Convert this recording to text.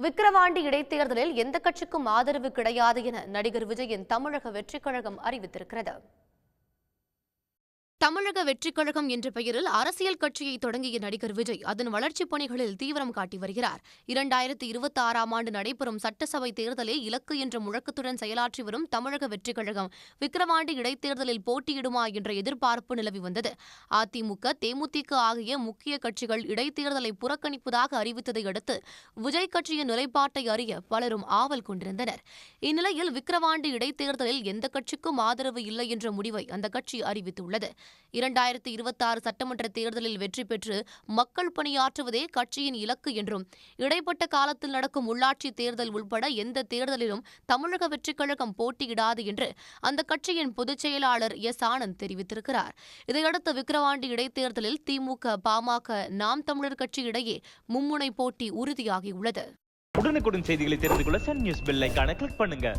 விக்கிரவாண்டி இடைத்தேர்தலில் எந்த கட்சிக்கும் ஆதரவு கிடையாது என நடிகர் விஜயின் தமிழக வெற்றிக் கழகம் அறிவித்திருக்கிறது. தமிழக வெற்றிக் கழகம் என்ற பெயரில் அரசியல் கட்சியை தொடங்கிய நடிகர் விஜய் அதன் வளர்ச்சிப் பணிகளில் தீவிரம் காட்டி வருகிறார். 2026ஆம் ஆண்டு நடைபெறும் சட்டசபை தேர்தலே இலக்கு என்ற முழக்கத்துடன் செயலாற்றி வரும் தமிழக வெற்றிக் கழகம் விக்கிரவாண்டி இடைத்தேர்தலில் போட்டியிடுமா என்ற எதிர்பார்ப்பு நிலவி வந்தது. அதிமுக, தேமுதிக ஆகிய முக்கிய கட்சிகள் இடைத்தேர்தலை புறக்கணிப்பதாக அறிவித்ததை அடுத்து விஜய் கட்சியின் நிலைப்பாட்டை அறிய பலரும் ஆவல் கொண்டிருந்தனர். இந்நிலையில் விக்கிரவாண்டி இடைத்தேர்தலில் எந்த கட்சிக்கும் ஆதரவு இல்லை என்ற முடிவை அந்த கட்சி அறிவித்துள்ளது. 2026 சட்டமன்ற தேர்தலில் வெற்றி பெற்று மக்கள் பணியாற்றுவதே கட்சியின் இலக்கு என்றும், இடைப்பட்ட காலத்தில் நடக்கும் உள்ளாட்சி தேர்தல் உள்பட எந்த தேர்தலிலும் தமிழக வெற்றிக் கழகம் போட்டியிடாது என்று அந்த கட்சியின் பொதுச் செயலாளர் எஸ். ஆனந்த் தெரிவித்திருக்கிறார். இதையடுத்து விக்கிரவாண்டி இடைத்தேர்தலில் திமுக, பாமக, நாம் தமிழர் கட்சி இடையே மும்முனை போட்டி உறுதியாகியுள்ளது. உடனுக்குடன் செய்திகளை தெரிந்து கொள்ள சன் நியூஸ் பெல் ஐகானை கிளிக் பண்ணுங்க.